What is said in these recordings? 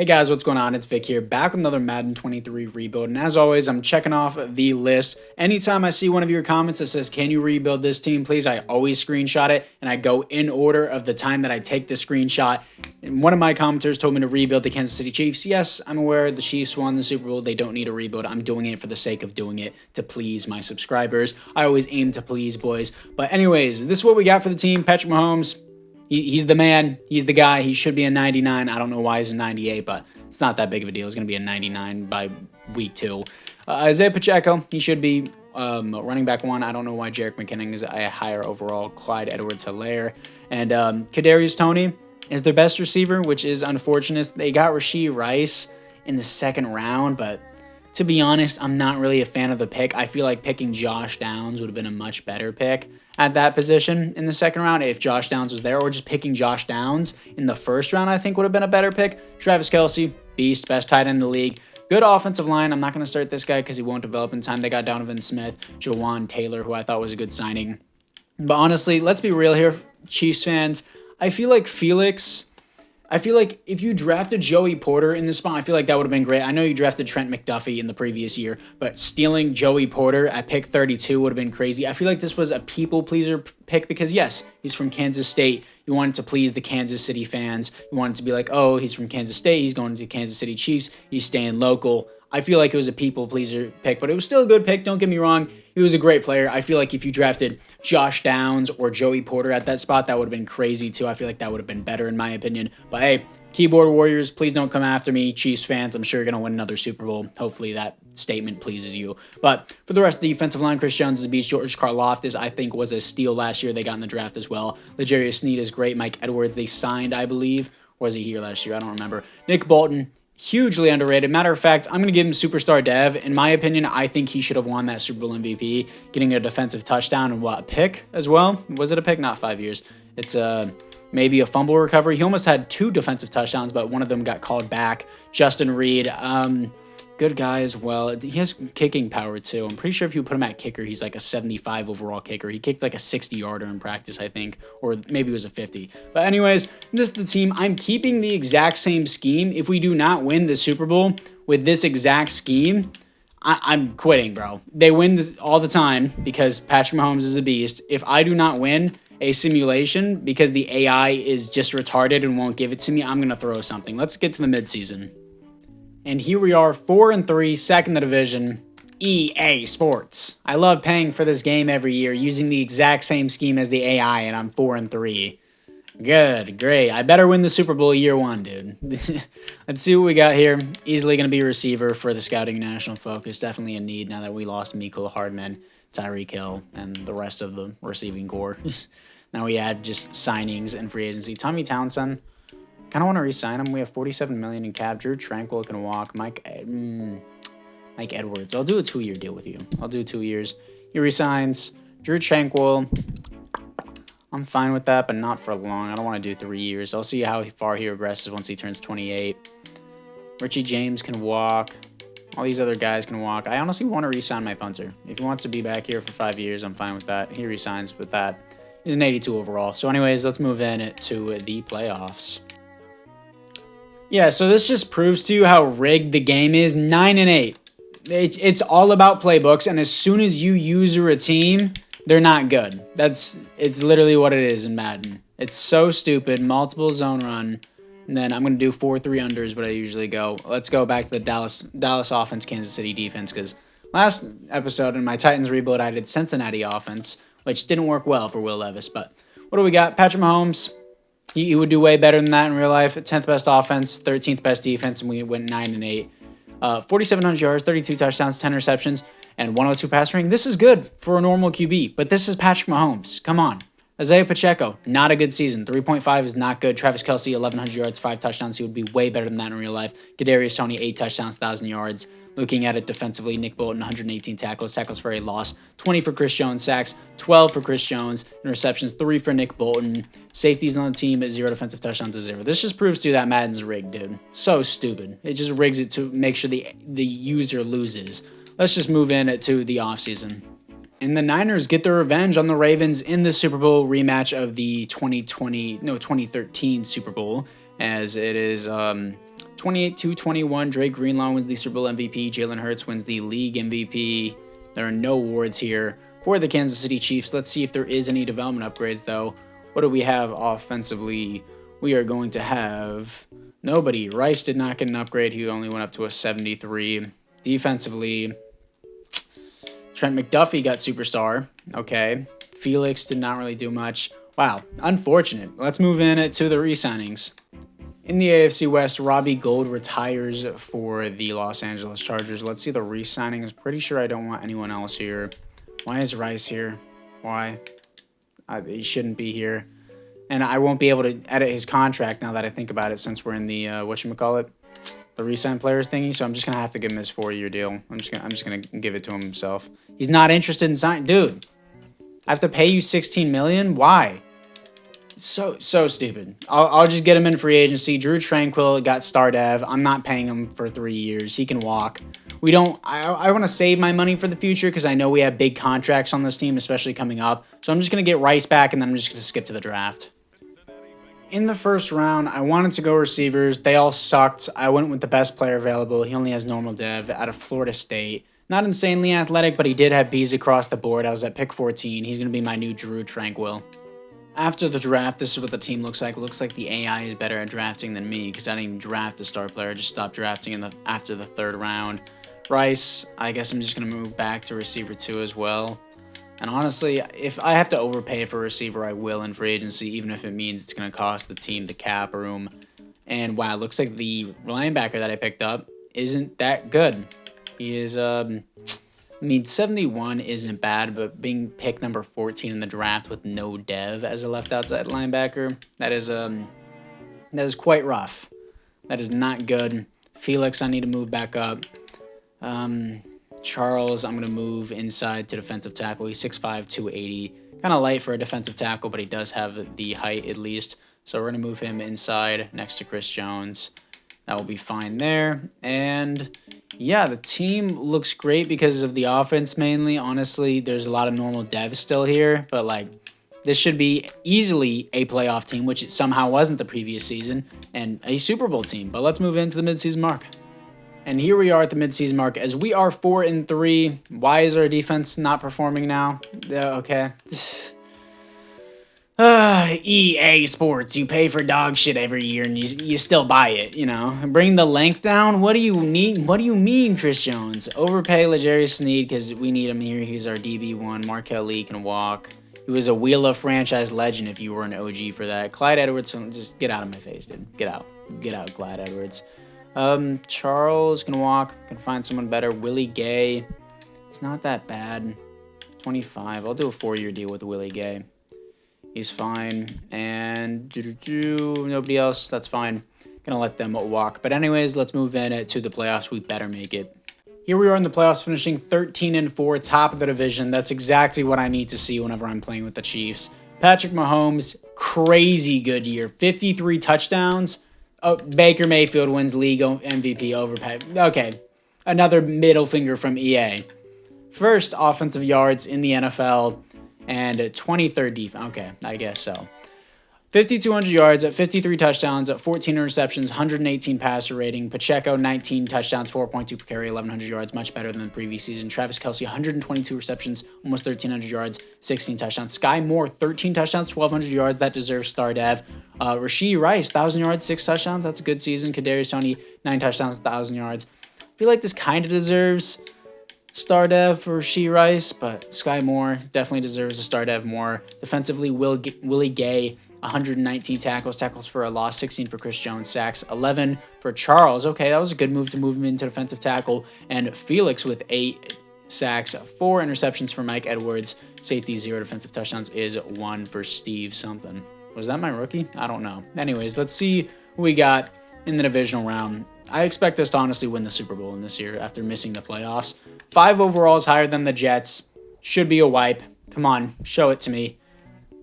Hey guys, what's going on? It's Vic here, back with another Madden 23 rebuild, and as always, I'm checking off the list. Anytime I see one of your comments that says, can you rebuild this team, please, I always screenshot it, and I go in order of the time that I take the screenshot. And one of my commenters told me to rebuild the Kansas City Chiefs. Yes, I'm aware the Chiefs won the Super Bowl. They don't need a rebuild. I'm doing it for the sake of doing it to please my subscribers. I always aim to please, boys. But anyways, this is what we got for the team. Patrick Mahomes. He's the man. He's the guy. He should be a 99. I don't know why he's a 98, but it's not that big of a deal. He's going to be a 99 by week 2. Isaiah Pacheco, he should be running back 1. I don't know why Jerick McKinnon is a higher overall. Clyde Edwards-Helaire. And Kadarius Toney is their best receiver, which is unfortunate. They got Rashee Rice in the 2nd round, but to be honest, I'm not really a fan of the pick. I feel like picking Josh Downs would have been a much better pick at that position in the 2nd round if Josh Downs was there, or just picking Josh Downs in the 1st round I think would have been a better pick. Travis Kelce, beast, best tight end in the league. Good offensive line. I'm not going to start this guy because he won't develop in time. They got Donovan Smith, Jawan Taylor, who I thought was a good signing. But honestly, let's be real here, Chiefs fans. I feel like if you drafted Joey Porter in this spot, I feel like that would have been great. I know you drafted Trent McDuffie in the previous year, but stealing Joey Porter at pick 32 would have been crazy. I feel like this was a people pleaser pick because, yes, he's from Kansas State. You wanted to please the Kansas City fans. You wanted to be like, oh, he's from Kansas State. He's going to Kansas City Chiefs. He's staying local. I feel like it was a people pleaser pick, but it was still a good pick. Don't get me wrong. He was a great player. I feel like if you drafted Josh Downs or Joey Porter at that spot, that would have been crazy too. I feel like that would have been better in my opinion. But hey, keyboard warriors, please don't come after me. Chiefs fans, I'm sure you're going to win another Super Bowl. Hopefully that statement pleases you. But for the rest of the defensive line, Chris Jones is a beast. George Karlaftis, I think, was a steal last year. They got in the draft as well. L'Jarius Sneed is great. Mike Edwards, they signed, I believe. Or was he here last year? I don't remember. Nick Bolton, hugely underrated. Matter of fact, I'm going to give him superstar dev. In my opinion, I think he should have won that Super Bowl MVP, getting a defensive touchdown and a pick as well. Was it a pick? Not 5 years. It's maybe a fumble recovery. He almost had 2 defensive touchdowns, but one of them got called back. Justin Reed, good guy as well. He has kicking power too. I'm pretty sure if you put him at kicker, he's like a 75 overall kicker. He kicked like a 60-yarder in practice, I think, or maybe it was a 50. But anyways, this is the team. I'm keeping the exact same scheme. If we do not win the Super Bowl with this exact scheme, I'm quitting, bro. They win all the time because Patrick Mahomes is a beast. If I do not win a simulation because the AI is just retarded and won't give it to me, I'm going to throw something. Let's get to the midseason. And here we are, 4-3, second in the division, EA Sports. I love paying for this game every year, using the exact same scheme as the AI, and I'm 4-3. Good, great. I better win the Super Bowl year 1, dude. Let's see what we got here. Easily going to be a receiver for the scouting national focus. Definitely a need now that we lost Mecole Hardman, Tyreek Hill, and the rest of the receiving core. Now we add just signings and free agency. Tommy Townsend. Kind of want to re-sign him. We have $47 million in cap. Drew Tranquil can walk. Mike Edwards. I'll do a 2-year deal with you. I'll do 2 years. He resigns. Drew Tranquil. I'm fine with that, but not for long. I don't want to do 3 years. I'll see how far he regresses once he turns 28. Richie James can walk. All these other guys can walk. I honestly want to re-sign my punter. If he wants to be back here for 5 years, I'm fine with that. He resigns with that. He's an 82 overall. So anyways, let's move in to the playoffs. Yeah, so this just proves to you how rigged the game is. 9-8. It's all about playbooks, and as soon as you user a team, they're not good. It's literally what it is in Madden. It's so stupid. Multiple zone run, and then I'm going to do 4-3 unders, but I usually go. Let's go back to the Dallas offense, Kansas City defense, because last episode in my Titans rebuild, I did Cincinnati offense, which didn't work well for Will Levis. But what do we got? Patrick Mahomes. He would do way better than that in real life. 10th best offense, 13th best defense, and we went 9-8. 4,700 yards, 32 touchdowns, 10 receptions, and 102 passer rating. This is good for a normal QB, but this is Patrick Mahomes. Come on. Isaiah Pacheco, not a good season. 3.5 is not good. Travis Kelce, 1,100 yards, 5 touchdowns. He would be way better than that in real life. Kadarius Toney, 8 touchdowns, 1,000 yards. Looking at it defensively, Nick Bolton, 118 tackles for a loss, 20 for Chris Jones, sacks, 12 for Chris Jones, interceptions, 3 for Nick Bolton. Safeties on the team at 0 defensive touchdowns to 0. This just proves to you that Madden's rigged, dude. So stupid. It just rigs it to make sure the user loses. Let's just move in to the offseason. And the Niners get their revenge on the Ravens in the Super Bowl rematch of the 2013 Super Bowl, as it is 28-21, Drake Greenlaw wins the Super Bowl MVP. Jalen Hurts wins the league MVP. There are no awards here for the Kansas City Chiefs. Let's see if there is any development upgrades, though. What do we have offensively? We are going to have nobody. Rice did not get an upgrade. He only went up to a 73. Defensively, Trent McDuffie got superstar. Okay. Felix did not really do much. Wow, unfortunate. Let's move in to the re-signings. In the AFC West, Robbie Gould retires for the Los Angeles Chargers. Let's see the re-signings. Pretty sure I don't want anyone else here. Why is Rice here? Why? He shouldn't be here. And I won't be able to edit his contract now that I think about it, since we're in the, whatchamacallit, the re-sign players thingy. So I'm just going to have to give him his 4-year deal. I'm just gonna give it to him himself. He's not interested in signing. Dude, I have to pay you $16 million? Why? So stupid. I'll just get him in free agency. Drew Tranquill got star dev. I'm not paying him for 3 years. He can walk. I want to save my money for the future because I know we have big contracts on this team, especially coming up. So I'm just going to get Rice back, and then I'm just going to skip to the draft. In the first round, I wanted to go receivers. They all sucked. I went with the best player available. He only has normal dev out of Florida State. Not insanely athletic, but he did have B's across the board. I was at pick 14. He's going to be my new Drew Tranquill. After the draft, this is what the team looks like. It looks like the AI is better at drafting than me because I didn't even draft the star player. I just stopped drafting after the 3rd round. Rice, I guess I'm just going to move back to receiver 2 as well. And honestly, if I have to overpay for a receiver, I will in free agency, even if it means it's going to cost the team the cap room. And wow, it looks like the linebacker that I picked up isn't that good. He is, 71 isn't bad, but being picked number 14 in the draft with no dev as a left outside linebacker, that is quite rough. That is not good. Felix, I need to move back up. Charles, I'm going to move inside to defensive tackle. He's 6'5", 280. Kind of light for a defensive tackle, but he does have the height at least. So we're going to move him inside next to Chris Jones. That will be fine there. And yeah, the team looks great because of the offense mainly. Honestly, there's a lot of normal devs still here, but like this should be easily a playoff team, which it somehow wasn't the previous season, and a Super Bowl team. But let's move into the midseason mark. And here we are at the midseason mark as we are 4-3. Why is our defense not performing now? Okay. EA Sports, you pay for dog shit every year and you still buy it, you know. Bring the length down? What do you need? What do you mean, Chris Jones? Overpay L'Jarius Sneed because we need him here. He's our DB1. Markel Lee can walk. He was a Wheel of Franchise legend if you were an OG for that. Clyde Edwards, just get out of my face, dude. Get out. Get out, Clyde Edwards. Charles can walk. Can find someone better. Willie Gay. He's not that bad. 25. I'll do a 4-year deal with Willie Gay. He's fine. And nobody else. That's fine. Gonna let them walk. But anyways, let's move in to the playoffs. We better make it. Here we are in the playoffs, finishing 13-4, top of the division. That's exactly what I need to see whenever I'm playing with the Chiefs. Patrick Mahomes, crazy good year. 53 touchdowns. Oh, Baker Mayfield wins league MVP over Pat. Okay, another middle finger from EA. First offensive yards in the NFL and 23rd defense. Okay, I guess so. 5,200 yards, 53 touchdowns, 14 interceptions, 118 passer rating. Pacheco, 19 touchdowns, 4.2 per carry, 1,100 yards, much better than the previous season. Travis Kelce, 122 receptions, almost 1,300 yards, 16 touchdowns. Sky Moore, 13 touchdowns, 1,200 yards. That deserves star dev. Rashee Rice, 1,000 yards, 6 touchdowns. That's a good season. Kadarius Toney, 9 touchdowns, 1,000 yards. I feel like this kind of deserves star dev for Rashee Rice, but Sky Moore definitely deserves a star dev more. Defensively, Willie Gay, 119 tackles for a loss, 16 for Chris Jones, sacks, 11 for Charles. Okay, that was a good move to move him into defensive tackle. And Felix with 8 sacks, 4 interceptions for Mike Edwards. Safety, 0 defensive touchdowns is 1 for Steve something. Was that my rookie? I don't know. Anyways, let's see who we got in the divisional round. I expect us to honestly win the Super Bowl in this year after missing the playoffs. 5 overall is higher than the Jets. Should be a wipe. Come on, show it to me.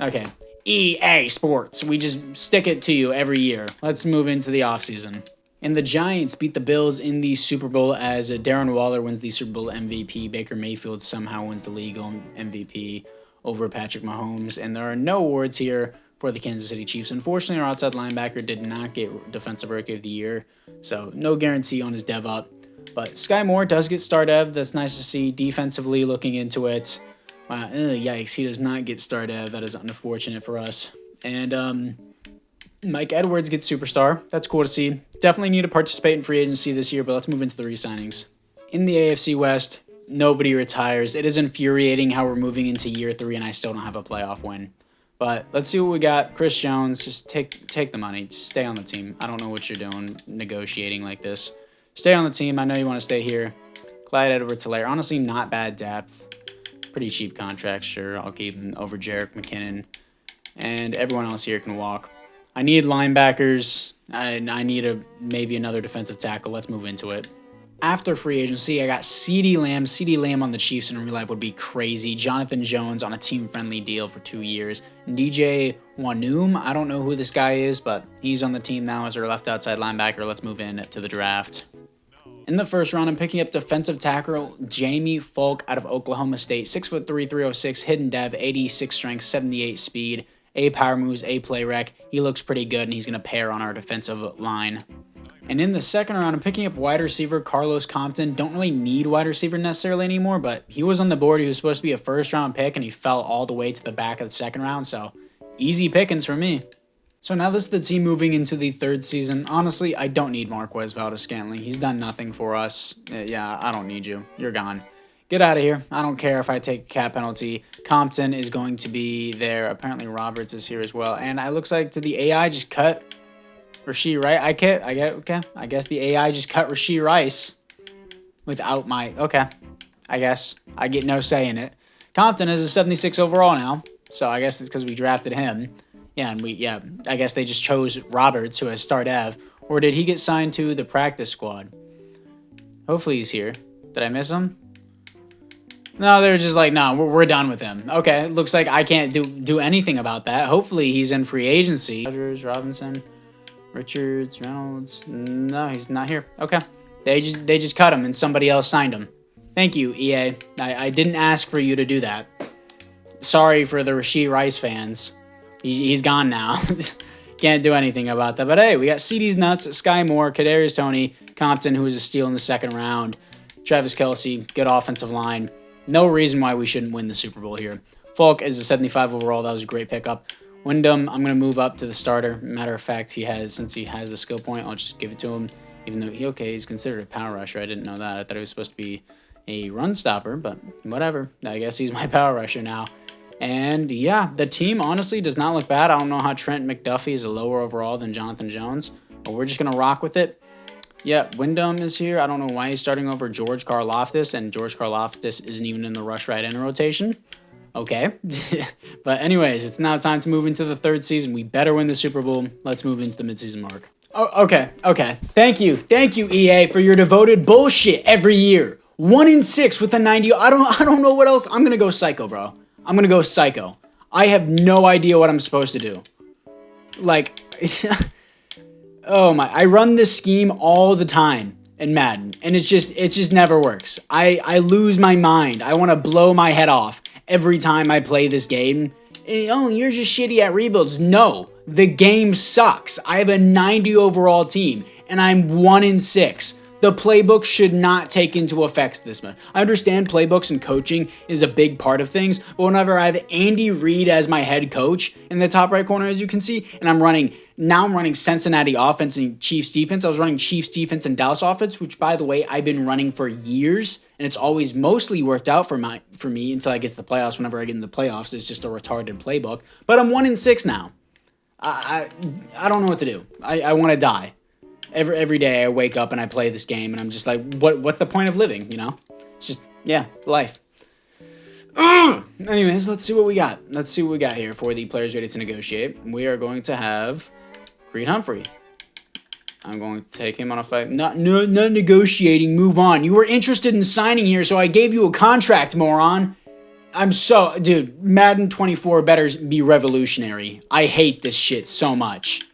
Okay. EA Sports. We just stick it to you every year. Let's move into the offseason. And the Giants beat the Bills in the Super Bowl as Darren Waller wins the Super Bowl MVP. Baker Mayfield somehow wins the league MVP over Patrick Mahomes. And there are no awards here for the Kansas City Chiefs. Unfortunately, our outside linebacker did not get Defensive Rookie of the Year, so no guarantee on his dev up. But Sky Moore does get star dev. That's nice to see. Defensively, looking into it. Yikes, he does not get star dev. That is unfortunate for us. And Mike Edwards gets superstar. That's cool to see. Definitely need to participate in free agency this year, but let's move into the re-signings. In the AFC West, nobody retires. It is infuriating how we're moving into year 3 and I still don't have a playoff win. But let's see what we got. Chris Jones, just take the money. Just stay on the team. I don't know what you're doing negotiating like this. Stay on the team. I know you want to stay here. Clyde Edwards-Helaire. Honestly, not bad depth. Pretty cheap contract, sure. I'll keep him over Jerick McKinnon. And everyone else here can walk. I need linebackers. I need maybe another defensive tackle. Let's move into it. After free agency, I got CeeDee Lamb. CeeDee Lamb on the Chiefs in real life would be crazy. Jonathan Jones on a team-friendly deal for 2 years. DJ Wanoom, I don't know who this guy is, but he's on the team now as our left outside linebacker. Let's move in to the draft. In the first round, I'm picking up defensive tackle Jamie Folk out of Oklahoma State. 6'3", 306, hidden dev, 86 strength, 78 speed, A power moves, A play rec. He looks pretty good, and he's going to pair on our defensive line. And in the second round, I'm picking up wide receiver Carlos Compton. Don't really need wide receiver necessarily anymore, but he was on the board. He was supposed to be a first-round pick, and he fell all the way to the back of the second round, so easy pickings for me. So now this is the team moving into the third season. Honestly, I don't need Marquez Valdes-Scantling. He's done nothing for us. Yeah, I don't need you. You're gone. Get out of here. I don't care if I take a cap penalty. Compton is going to be there. Apparently Roberts is here as well. And it looks like the AI just cut Rashee Rice. I guess the AI just cut Rashee Rice without my... Okay. I guess. I get no say in it. Compton is a 76 overall now. So I guess it's because we drafted him. Yeah, I guess they just chose Roberts, who has star dev. Or did he get signed to the practice squad? Hopefully he's here. Did I miss him? No, they're just like, no, we're done with him. Okay, looks like I can't do anything about that. Hopefully he's in free agency. Rodgers, Robinson, Richards, Reynolds. No, he's not here. Okay, they just cut him and somebody else signed him. Thank you, EA. I didn't ask for you to do that. Sorry for the Rashee Rice fans. He's gone now. Can't do anything about that. But hey, we got CD's nuts, Sky Moore, Kadarius Toney, Compton, who was a steal in the second round, Travis Kelce, good offensive line. No reason why we shouldn't win the Super Bowl here. Falk is a 75 overall. That was a great pickup. Wyndham, I'm going to move up to the starter. Matter of fact, since he has the skill point, I'll just give it to him. Even though he's considered a power rusher. I didn't know that. I thought he was supposed to be a run stopper, but whatever. I guess he's my power rusher now. And yeah, the team honestly does not look bad. I don't know how Trent McDuffie is a lower overall than Jonathan Jones, but we're just going to rock with it. Yeah, Wyndham is here. I don't know why he's starting over George Karlaftis, and George Karlaftis isn't even in the rush right end rotation. Okay. But anyways, it's now time to move into the third season. We better win the Super Bowl. Let's move into the midseason mark. Oh, okay. Thank you, EA, for your devoted bullshit every year. 1-6 with a 90. I don't know what else. I'm going to go psycho, bro. I'm going to go psycho. I have no idea what I'm supposed to do. Like, oh my, I run this scheme all the time in Madden, and it just never works. I lose my mind. I want to blow my head off every time I play this game. And, oh, you're just shitty at rebuilds. No, the game sucks. I have a 90 overall team, and I'm 1-6. The playbook should not take into effect this much. I understand playbooks and coaching is a big part of things, but whenever I have Andy Reid as my head coach in the top right corner, as you can see, and I'm running Cincinnati offense and Chiefs defense. I was running Chiefs defense and Dallas offense, which, by the way, I've been running for years, and it's always mostly worked out for me until I get to the playoffs. Whenever I get in the playoffs, it's just a retarded playbook. But I'm 1-6 now. I don't know what to do. I want to die. Every day I wake up and I play this game and I'm just like, what's the point of living, you know? It's just, yeah, life. Anyways, let's see what we got. Let's see what we got here for the players ready to negotiate. We are going to have Creed Humphrey. I'm going to take him on a fight. Not negotiating, move on. You were interested in signing here, so I gave you a contract, moron. Dude, Madden 24 better be revolutionary. I hate this shit so much.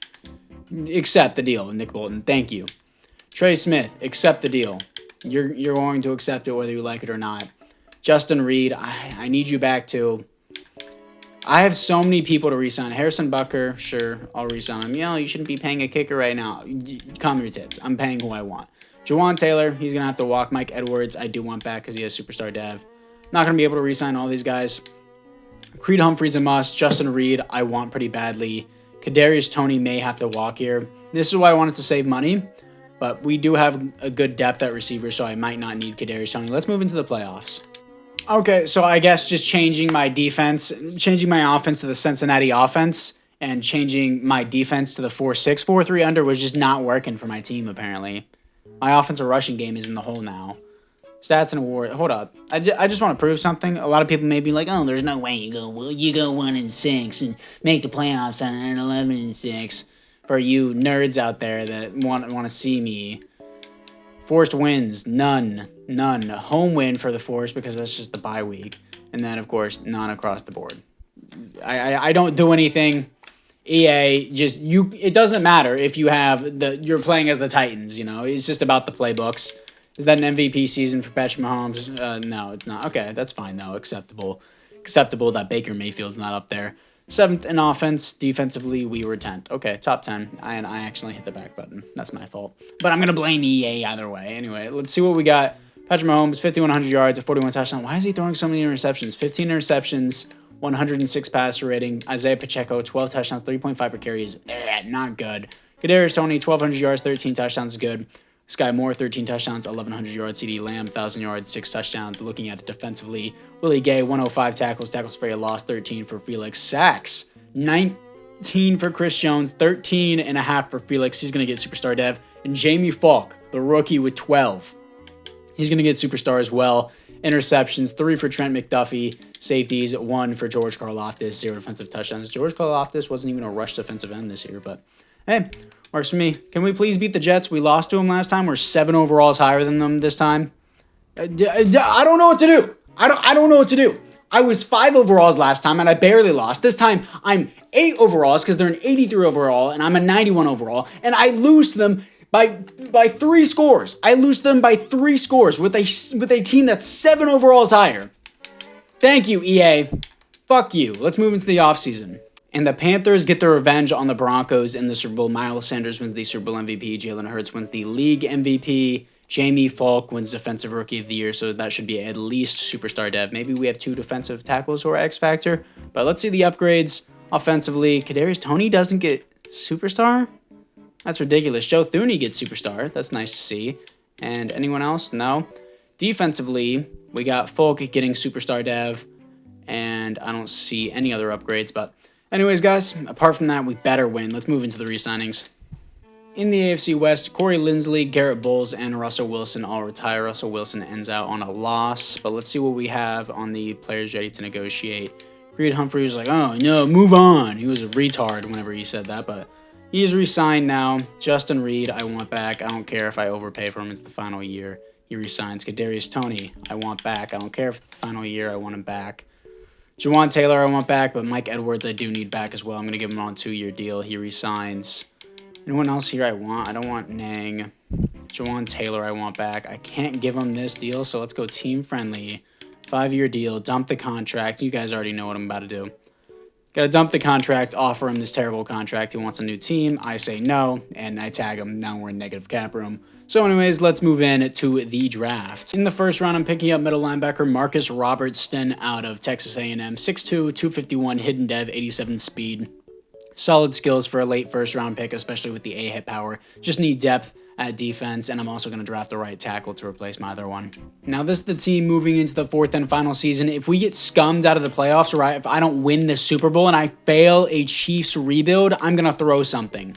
Accept the deal, Nick Bolton. Thank you. Trey Smith, accept the deal. You're going to accept it whether you like it or not. Justin Reed, I need you back too. I have so many people to re-sign. Harrison Bucker, sure, I'll re-sign him. You shouldn't be paying a kicker right now. Calm your tits. I'm paying who I want. Jawan Taylor, he's going to have to walk. Mike Edwards, I do want back because he has superstar dev. Not going to be able to re-sign all these guys. Creed Humphrey's a must. Justin Reed, I want pretty badly. Kadarius Toney may have to walk here. This is why I wanted to save money, but we do have a good depth at receiver, so I might not need Kadarius Toney. Let's move into the playoffs. Okay, so I guess just changing my defense, changing my offense to the Cincinnati offense, and changing my defense to the 4-6, 4-3 under was just not working for my team, apparently. My offensive rushing game is in the hole now. Stats and award. Hold up. I just want to prove something. A lot of people may be like, oh, there's no way you go 1-6 and make the playoffs on 11-6. For you nerds out there that want to see me. Forced wins, none. Home win for the Force because that's just the bye week. And then, of course, none across the board. I don't do anything. EA, it doesn't matter if you have you're playing as the Titans, It's just about the playbooks. Is that an MVP season for Patrick Mahomes? No, it's not. Okay, that's fine, though. Acceptable that Baker Mayfield's not up there. 7th in offense. Defensively, we were 10th. Okay, top 10. And I actually hit the back button. That's my fault. But I'm going to blame EA either way. Anyway, let's see what we got. Patrick Mahomes, 5,100 yards, a 41 touchdown. Why is he throwing so many interceptions? 15 interceptions, 106 passer rating. Isaiah Pacheco, 12 touchdowns, 3.5 per carry is not good. Kadarius Toney, 1,200 yards, 13 touchdowns is good. Sky Moore, 13 touchdowns, 1,100 yards. CD Lamb, 1,000 yards, 6 touchdowns. Looking at it defensively, Willie Gay, 105 tackles for a loss, 13 for Felix. Sacks, 19 for Chris Jones, 13.5 for Felix. He's going to get superstar dev. And Jamie Falk, the rookie, with 12. He's going to get superstar as well. Interceptions, 3 for Trent McDuffie. Safeties, 1 for George Karlaftis. 0 defensive touchdowns. George Karlaftis wasn't even a rush defensive end this year, but hey, works for me. Can we please beat the Jets? We lost to them last time. We're 7 overalls higher than them this time. I don't know what to do. I don't know what to do. I was 5 overalls last time, and I barely lost. This time, I'm 8 overalls because they're an 83 overall, and I'm a 91 overall, and I lose to them by 3 scores. I lose them by 3 scores with a team that's 7 overalls higher. Thank you, EA. Fuck you. Let's move into the offseason. And the Panthers get their revenge on the Broncos in the Super Bowl. Miles Sanders wins the Super Bowl MVP. Jalen Hurts wins the league MVP. Jamie Falk wins Defensive Rookie of the Year, so that should be at least superstar dev. Maybe we have 2 defensive tackles who are X Factor. But let's see the upgrades offensively. Kadarius Toney doesn't get superstar? That's ridiculous. Joe Thuney gets superstar. That's nice to see. And anyone else? No. Defensively, we got Falk getting superstar dev. And I don't see any other upgrades, but anyways, guys, apart from that, we better win. Let's move into the re-signings. In the AFC West, Corey Linsley, Garrett Bowles, and Russell Wilson all retire. Russell Wilson ends out on a loss, but let's see what we have on the players ready to negotiate. Creed Humphrey was like, oh, no, move on. He was a retard whenever he said that, but he's re-signed now. Justin Reed, I want back. I don't care if I overpay for him. It's the final year. He re-signs. Kadarius Toney, I want back. I don't care if it's the final year. I want him back. Jawan Taylor, I want back, but Mike Edwards, I do need back as well. I'm going to give him on a 2-year deal. He resigns. Anyone else here I want? I don't want Nang. Jawan Taylor, I want back. I can't give him this deal, so let's go team friendly. 5-year deal. Dump the contract. You guys already know what I'm about to do. Got to dump the contract, offer him this terrible contract. He wants a new team. I say no, and I tag him. Now we're in negative cap room. So anyways, let's move in to the draft. In the first round, I'm picking up middle linebacker Marcus Robertson out of Texas A&M. 6'2", 251, hidden dev, 87 speed. Solid skills for a late first round pick, especially with the A-hit power. Just need depth at defense, and I'm also going to draft the right tackle to replace my other one. Now, this is the team moving into the 4th and final season. If we get scummed out of the playoffs, or if I don't win the Super Bowl and I fail a Chiefs rebuild, I'm going to throw something.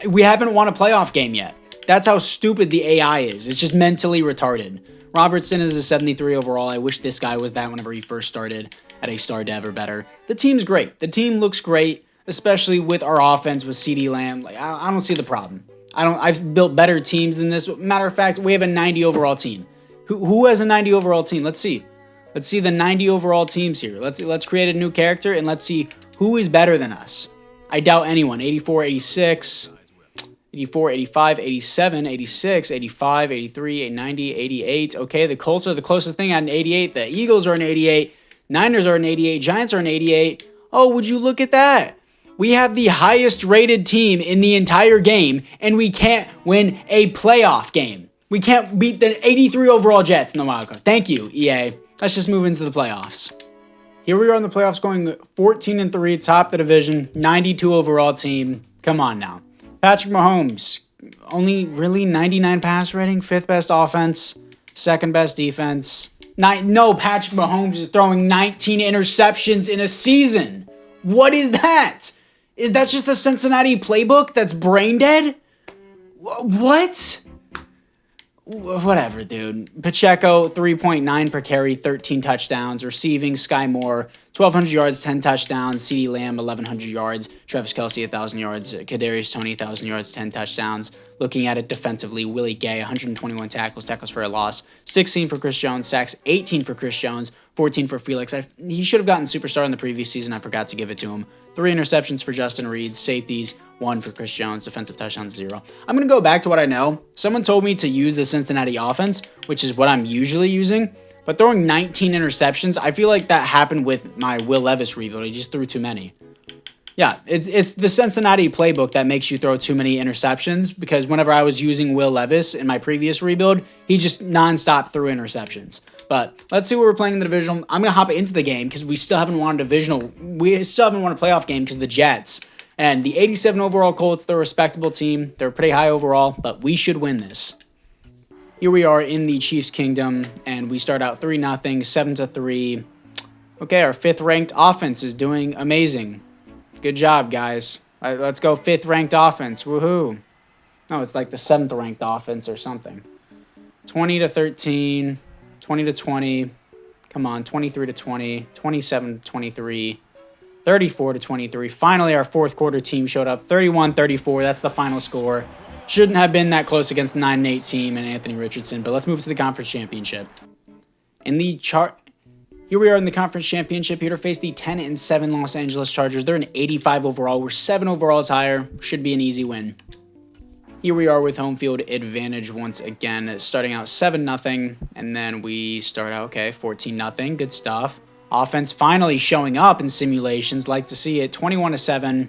We haven't won a playoff game yet. That's how stupid the AI is. It's just mentally retarded. Robertson is a 73 overall. I wish this guy was that whenever he first started at a star dev or better. The team's great. The team looks great, especially with our offense with CD Lamb. I don't see the problem. I've built better teams than this. Matter of fact, we have a 90 overall team. Who has a 90 overall team? Let's see. Let's see the 90 overall teams here. Let's create a new character and let's see who is better than us. I doubt anyone. 84, 86, 84, 85, 87, 86, 85, 83, 90, 88. Okay, the Colts are the closest thing at an 88. The Eagles are an 88. Niners are an 88. Giants are an 88. Oh, would you look at that? We have the highest rated team in the entire game, and we can't win a playoff game. We can't beat the 83 overall Jets in the wild card. Thank you, EA. Let's just move into the playoffs. Here we are in the playoffs going 14-3, top the division, 92 overall team. Come on now. Patrick Mahomes, only really 99 pass rating, 5th best offense, 2nd best defense. No, Patrick Mahomes is throwing 19 interceptions in a season. What is that? Is that just the Cincinnati playbook that's brain dead? What? Whatever, dude. Pacheco, 3.9 per carry, 13 touchdowns. Receiving, Sky Moore, 1,200 yards, 10 touchdowns. CeeDee Lamb, 1,100 yards. Travis Kelce, 1,000 yards. Kadarius Toney, 1,000 yards, 10 touchdowns. Looking at it defensively, Willie Gay, 121 tackles for a loss. 16 for Chris Jones, sacks, 18 for Chris Jones, 14 for Felix. He should have gotten superstar in the previous season. I forgot to give it to him. 3 interceptions for Justin Reed, safeties, 1 for Chris Jones, defensive touchdowns, 0. I'm going to go back to what I know. Someone told me to use the Cincinnati offense, which is what I'm usually using, but throwing 19 interceptions, I feel like that happened with my Will Levis rebuild. He just threw too many. Yeah, it's the Cincinnati playbook that makes you throw too many interceptions, because whenever I was using Will Levis in my previous rebuild, he just nonstop threw interceptions. But let's see what we're playing in the divisional. I'm going to hop into the game because we still haven't won a divisional. We still haven't won a playoff game because of the Jets. And the 87 overall Colts, they're a respectable team. They're pretty high overall, but we should win this. Here we are in the Chiefs Kingdom, and we start out 3-0, 7-3. Okay, our 5th ranked offense is doing amazing. Good job, guys. Let's go 5th ranked offense. Woohoo. No, it's like the 7th ranked offense or something. 20-13, 20-20. Come on, 23-20, 27-23. 34-23. Finally, our 4th quarter team showed up. 31-34. That's the final score. Shouldn't have been that close against the 9-8 team and Anthony Richardson, but let's move to the conference championship. Here we are in the conference championship. Here to face the 10-7 Los Angeles Chargers. They're an 85 overall. We're 7 overalls higher. Should be an easy win. Here we are with home field advantage once again. Starting out 7-0, and then we start out, 14-0. Good stuff. Offense finally showing up in simulations. Like to see it. 21-7.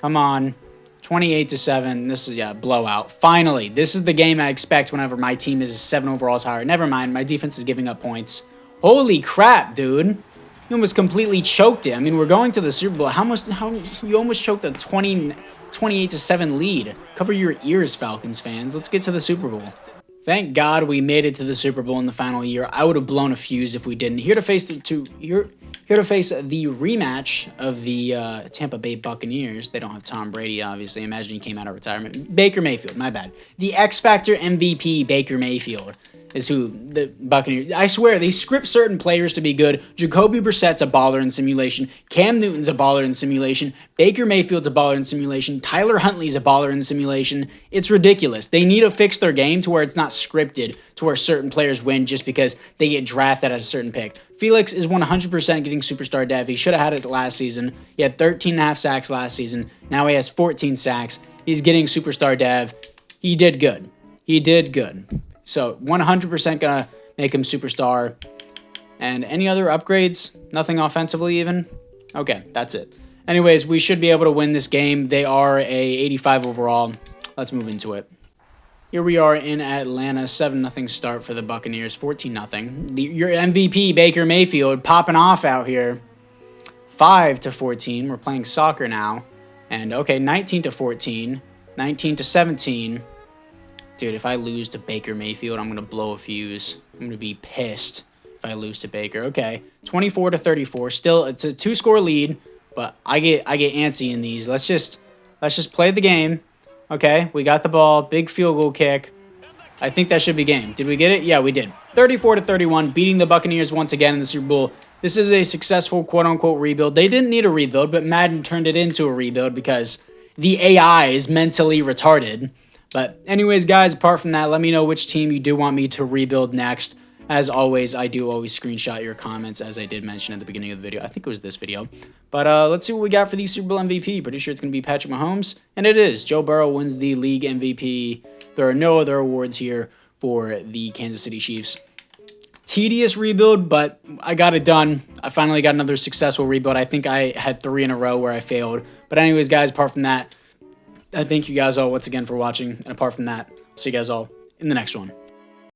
Come on. 28-7. This is, blowout. Finally, this is the game I expect whenever my team is 7 overalls higher. Never mind, my defense is giving up points. Holy crap, dude. You almost completely choked it. I mean, we're going to the Super Bowl. How you almost choked a 28-7 lead. Cover your ears, Falcons fans. Let's get to the Super Bowl. Thank God we made it to the Super Bowl in the final year. I would have blown a fuse if we didn't. Here to face the rematch of the Tampa Bay Buccaneers. They don't have Tom Brady, obviously. Imagine he came out of retirement. Baker Mayfield, my bad. The X Factor MVP, Baker Mayfield, is who the Buccaneers... I swear, they script certain players to be good. Jacoby Brissett's a baller in simulation. Cam Newton's a baller in simulation. Baker Mayfield's a baller in simulation. Tyler Huntley's a baller in simulation. It's ridiculous. They need to fix their game to where it's not scripted to where certain players win just because they get drafted at a certain pick. Felix is 100% getting superstar dev. He should have had it last season. He had 13.5 sacks last season. Now he has 14 sacks. He's getting superstar dev. He did good. So 100% gonna make him superstar. And any other upgrades? Nothing offensively even? Okay, that's it. Anyways, we should be able to win this game. They are a 85 overall. Let's move into it. Here we are in Atlanta, 7-0 start for the Buccaneers, 14-0. Your MVP, Baker Mayfield, popping off out here. 5-14. We're playing soccer now. And okay, 19-14, 19-17. Dude, if I lose to Baker Mayfield, I'm going to blow a fuse. I'm going to be pissed if I lose to Baker. Okay, 24-34. Still, it's a 2-score lead, but I get antsy in these. Let's just play the game. Okay, we got the ball. Big field goal kick. I think that should be game. Did we get it? Yeah, we did. 34-31, beating the Buccaneers once again in the Super Bowl. This is a successful quote-unquote rebuild. They didn't need a rebuild, but Madden turned it into a rebuild because the AI is mentally retarded. But anyways, guys, apart from that, let me know which team you do want me to rebuild next. As always, I do always screenshot your comments, as I did mention at the beginning of the video. I think it was this video. But let's see what we got for the Super Bowl MVP. Pretty sure it's going to be Patrick Mahomes. And it is. Joe Burrow wins the league MVP. There are no other awards here for the Kansas City Chiefs. tedious rebuild, but I got it done. I finally got another successful rebuild. I think I had 3 in a row where I failed. But anyways, guys, apart from that, I thank you guys all once again for watching. And apart from that, see you guys all in the next one.